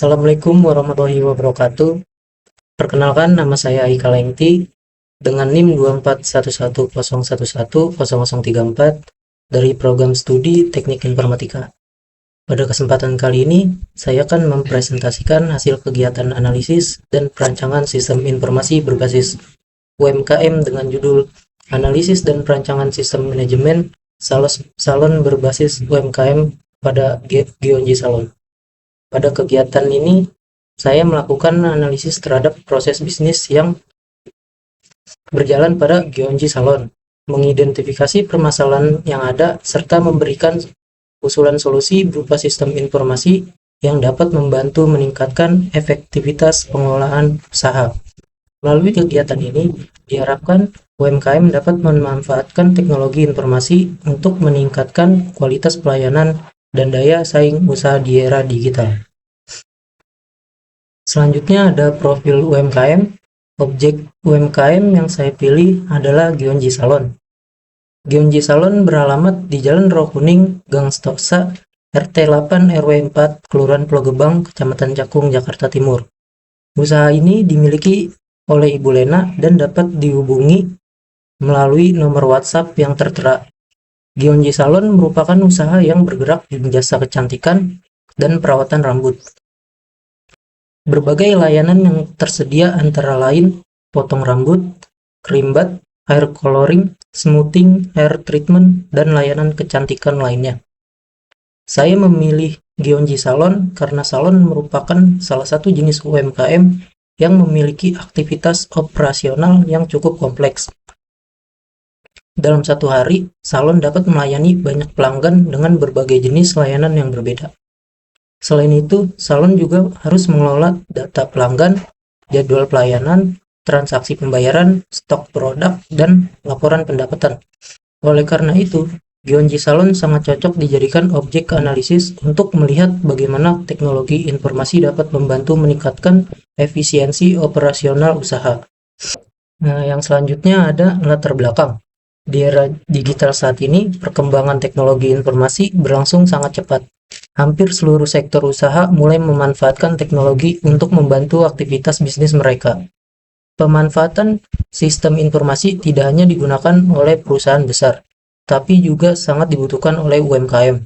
Assalamualaikum warahmatullahi wabarakatuh. Perkenalkan, nama saya Aika Lengti dengan NIM 24110110034 dari program studi Teknik Informatika. Pada kesempatan kali ini, saya akan mempresentasikan hasil kegiatan analisis dan perancangan sistem informasi berbasis UMKM dengan judul Analisis dan Perancangan Sistem Manajemen Salon Berbasis UMKM pada Gionji Salon. Pada kegiatan ini, saya melakukan analisis terhadap proses bisnis yang berjalan pada Gionji Salon, mengidentifikasi permasalahan yang ada, serta memberikan usulan solusi berupa sistem informasi yang dapat membantu meningkatkan efektivitas pengelolaan usaha. Melalui kegiatan ini, diharapkan UMKM dapat memanfaatkan teknologi informasi untuk meningkatkan kualitas pelayanan dan daya saing usaha di era digital. Selanjutnya ada profil UMKM. Objek UMKM yang saya pilih adalah Gionji Salon. Gionji Salon beralamat di Jalan Roh Kuning, Gang Stoksa, RT 8 RW 4, Kelurahan Pulau Gebang, Kecamatan Cakung, Jakarta Timur. Usaha ini dimiliki oleh Ibu Lena dan dapat dihubungi melalui nomor WhatsApp yang tertera. Gionji Salon merupakan usaha yang bergerak di jasa kecantikan dan perawatan rambut. Berbagai layanan yang tersedia antara lain potong rambut, kerimbat, hair coloring, smoothing, hair treatment, dan layanan kecantikan lainnya. Saya memilih Gionji Salon karena salon merupakan salah satu jenis UMKM yang memiliki aktivitas operasional yang cukup kompleks. Dalam satu hari, salon dapat melayani banyak pelanggan dengan berbagai jenis layanan yang berbeda. Selain itu, salon juga harus mengelola data pelanggan, jadwal pelayanan, transaksi pembayaran, stok produk, dan laporan pendapatan. Oleh karena itu, Gionji Salon sangat cocok dijadikan objek analisis untuk melihat bagaimana teknologi informasi dapat membantu meningkatkan efisiensi operasional usaha. Yang selanjutnya ada latar belakang. Di era digital saat ini, perkembangan teknologi informasi berlangsung sangat cepat. Hampir seluruh sektor usaha mulai memanfaatkan teknologi untuk membantu aktivitas bisnis mereka. Pemanfaatan sistem informasi tidak hanya digunakan oleh perusahaan besar, tapi juga sangat dibutuhkan oleh UMKM.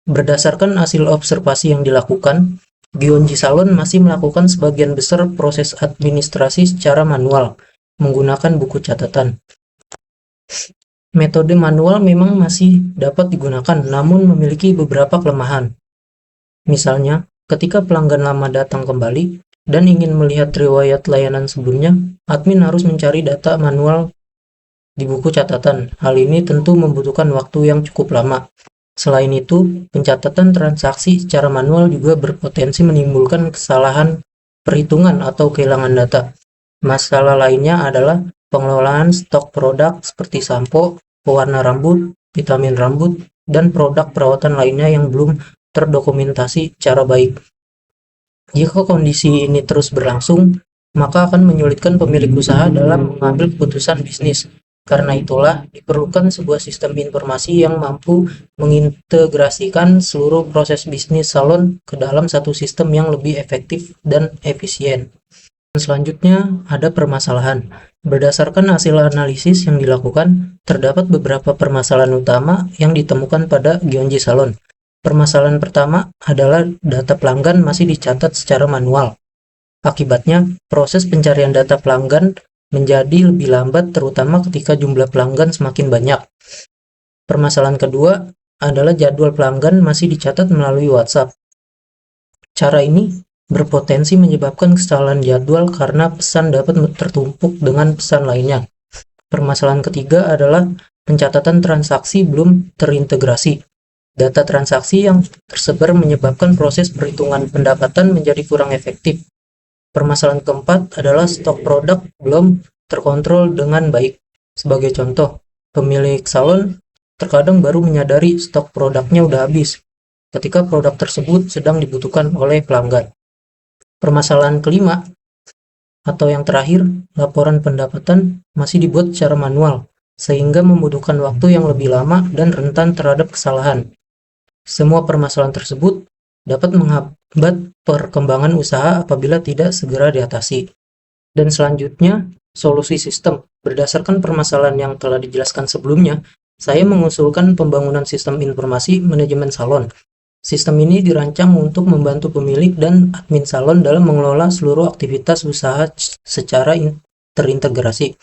Berdasarkan hasil observasi yang dilakukan, Gionji Salon masih melakukan sebagian besar proses administrasi secara manual, menggunakan buku catatan. Metode manual memang masih dapat digunakan, namun memiliki beberapa kelemahan. Misalnya, ketika pelanggan lama datang kembali dan ingin melihat riwayat layanan sebelumnya, admin harus mencari data manual di buku catatan. Hal ini tentu membutuhkan waktu yang cukup lama. Selain itu, pencatatan transaksi secara manual juga berpotensi menimbulkan kesalahan perhitungan atau kehilangan data. Masalah lainnya adalah pengelolaan stok produk seperti sampo, pewarna rambut, vitamin rambut, dan produk perawatan lainnya yang belum terdokumentasi secara baik. Jika kondisi ini terus berlangsung, maka akan menyulitkan pemilik usaha dalam mengambil keputusan bisnis. Karena itulah, diperlukan sebuah sistem informasi yang mampu mengintegrasikan seluruh proses bisnis salon ke dalam satu sistem yang lebih efektif dan efisien. Selanjutnya, ada permasalahan. Berdasarkan hasil analisis yang dilakukan, terdapat beberapa permasalahan utama yang ditemukan pada Gionji Salon. Permasalahan pertama adalah data pelanggan masih dicatat secara manual. Akibatnya, proses pencarian data pelanggan menjadi lebih lambat, terutama ketika jumlah pelanggan semakin banyak. Permasalahan kedua adalah jadwal pelanggan masih dicatat melalui WhatsApp. Cara ini berpotensi menyebabkan kesalahan jadwal karena pesan dapat tertumpuk dengan pesan lainnya. Permasalahan ketiga adalah pencatatan transaksi belum terintegrasi. Data transaksi yang tersebar menyebabkan proses perhitungan pendapatan menjadi kurang efektif. Permasalahan keempat adalah stok produk belum terkontrol dengan baik. Sebagai contoh, pemilik salon terkadang baru menyadari stok produknya udah habis ketika produk tersebut sedang dibutuhkan oleh pelanggan. Permasalahan kelima atau yang terakhir, laporan pendapatan masih dibuat secara manual, sehingga membutuhkan waktu yang lebih lama dan rentan terhadap kesalahan. Semua permasalahan tersebut dapat menghambat perkembangan usaha apabila tidak segera diatasi. Dan selanjutnya, solusi sistem. Berdasarkan permasalahan yang telah dijelaskan sebelumnya, saya mengusulkan pembangunan sistem informasi manajemen salon. Sistem ini dirancang untuk membantu pemilik dan admin salon dalam mengelola seluruh aktivitas usaha secara terintegrasi.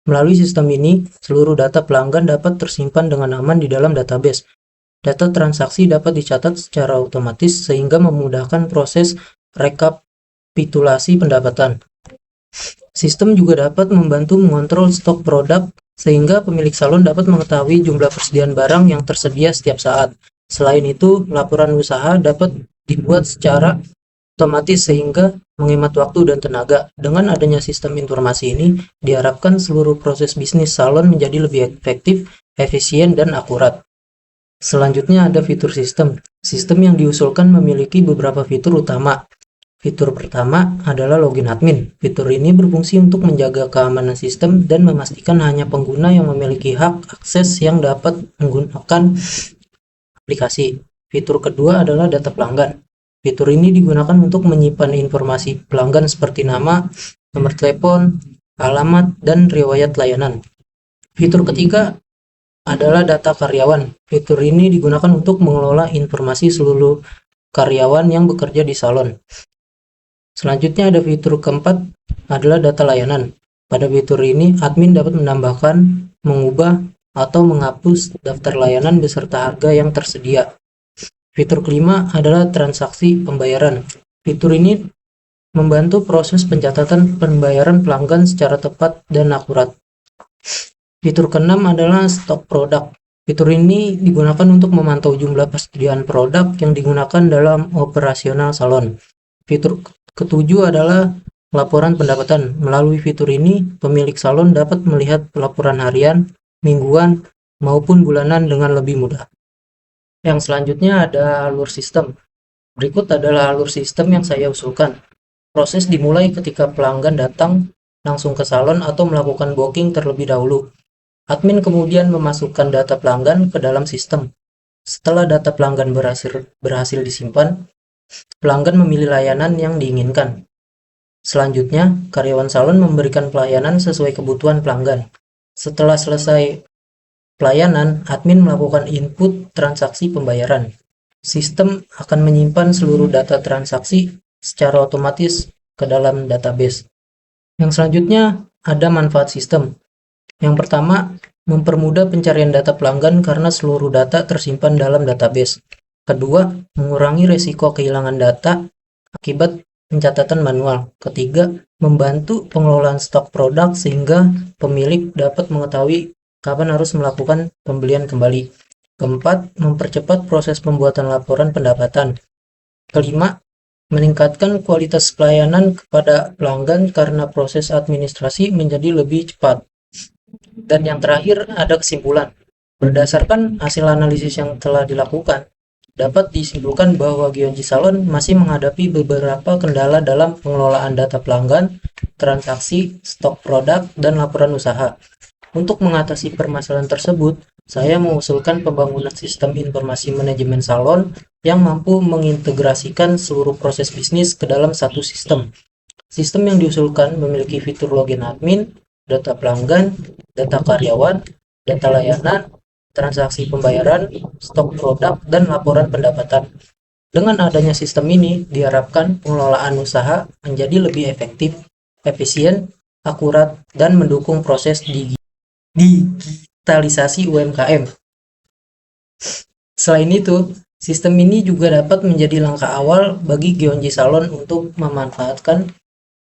Melalui sistem ini, seluruh data pelanggan dapat tersimpan dengan aman di dalam database. Data transaksi dapat dicatat secara otomatis sehingga memudahkan proses rekapitulasi pendapatan. Sistem juga dapat membantu mengontrol stok produk sehingga pemilik salon dapat mengetahui jumlah persediaan barang yang tersedia setiap saat. Selain itu, laporan usaha dapat dibuat secara otomatis sehingga menghemat waktu dan tenaga. Dengan adanya sistem informasi ini, diharapkan seluruh proses bisnis salon menjadi lebih efektif, efisien, dan akurat. Selanjutnya ada fitur sistem. Sistem yang diusulkan memiliki beberapa fitur utama. Fitur pertama adalah login admin. Fitur ini berfungsi untuk menjaga keamanan sistem dan memastikan hanya pengguna yang memiliki hak akses yang dapat menggunakan aplikasi. Fitur kedua adalah data pelanggan. Fitur ini digunakan untuk menyimpan informasi pelanggan seperti nama, nomor telepon, alamat, dan riwayat layanan. Fitur ketiga adalah data karyawan. Fitur ini digunakan untuk mengelola informasi seluruh karyawan yang bekerja di salon. Selanjutnya ada fitur keempat adalah data layanan. Pada fitur ini, admin dapat menambahkan, mengubah, atau menghapus daftar layanan beserta harga yang tersedia. Fitur kelima adalah transaksi pembayaran. Fitur ini membantu proses pencatatan pembayaran pelanggan secara tepat dan akurat. Fitur keenam adalah stok produk. Fitur ini digunakan untuk memantau jumlah persediaan produk yang digunakan dalam operasional salon. Fitur ketujuh adalah laporan pendapatan. Melalui fitur ini, pemilik salon dapat melihat laporan harian, mingguan, maupun bulanan dengan lebih mudah. Yang selanjutnya ada alur sistem. Berikut adalah alur sistem yang saya usulkan. Proses dimulai ketika pelanggan datang langsung ke salon atau melakukan booking terlebih dahulu. Admin kemudian memasukkan data pelanggan ke dalam sistem. Setelah data pelanggan berhasil disimpan, pelanggan memilih layanan yang diinginkan. Selanjutnya, karyawan salon memberikan pelayanan sesuai kebutuhan pelanggan. Setelah selesai pelayanan, admin melakukan input transaksi pembayaran. Sistem akan menyimpan seluruh data transaksi secara otomatis ke dalam database. Yang selanjutnya ada manfaat sistem. Yang pertama, mempermudah pencarian data pelanggan karena seluruh data tersimpan dalam database. Kedua, mengurangi resiko kehilangan data akibat pencatatan manual. Ketiga, membantu pengelolaan stok produk sehingga pemilik dapat mengetahui kapan harus melakukan pembelian kembali. Keempat, mempercepat proses pembuatan laporan pendapatan. Kelima, meningkatkan kualitas pelayanan kepada pelanggan karena proses administrasi menjadi lebih cepat. Dan yang terakhir ada kesimpulan. Berdasarkan hasil analisis yang telah dilakukan, dapat disimpulkan bahwa Gionji Salon masih menghadapi beberapa kendala dalam pengelolaan data pelanggan, transaksi, stok produk, dan laporan usaha. Untuk mengatasi permasalahan tersebut, saya mengusulkan pembangunan sistem informasi manajemen salon yang mampu mengintegrasikan seluruh proses bisnis ke dalam satu sistem. Sistem yang diusulkan memiliki fitur login admin, data pelanggan, data karyawan, data layanan, transaksi pembayaran, stok produk, dan laporan pendapatan. Dengan adanya sistem ini, diharapkan pengelolaan usaha menjadi lebih efektif, efisien, akurat, dan mendukung proses digitalisasi UMKM. Selain itu, sistem ini juga dapat menjadi langkah awal bagi Gionji Salon untuk memanfaatkan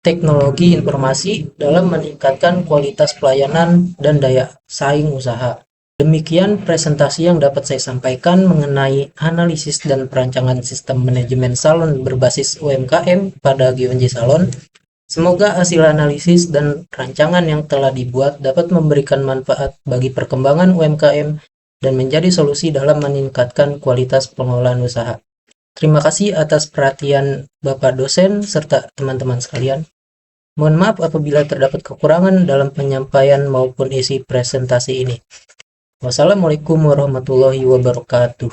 teknologi informasi dalam meningkatkan kualitas pelayanan dan daya saing usaha. Demikian presentasi yang dapat saya sampaikan mengenai analisis dan perancangan sistem manajemen salon berbasis UMKM pada Gionji Salon. Semoga hasil analisis dan rancangan yang telah dibuat dapat memberikan manfaat bagi perkembangan UMKM dan menjadi solusi dalam meningkatkan kualitas pengelolaan usaha. Terima kasih atas perhatian Bapak dosen serta teman-teman sekalian. Mohon maaf apabila terdapat kekurangan dalam penyampaian maupun isi presentasi ini. Wassalamualaikum warahmatullahi wabarakatuh.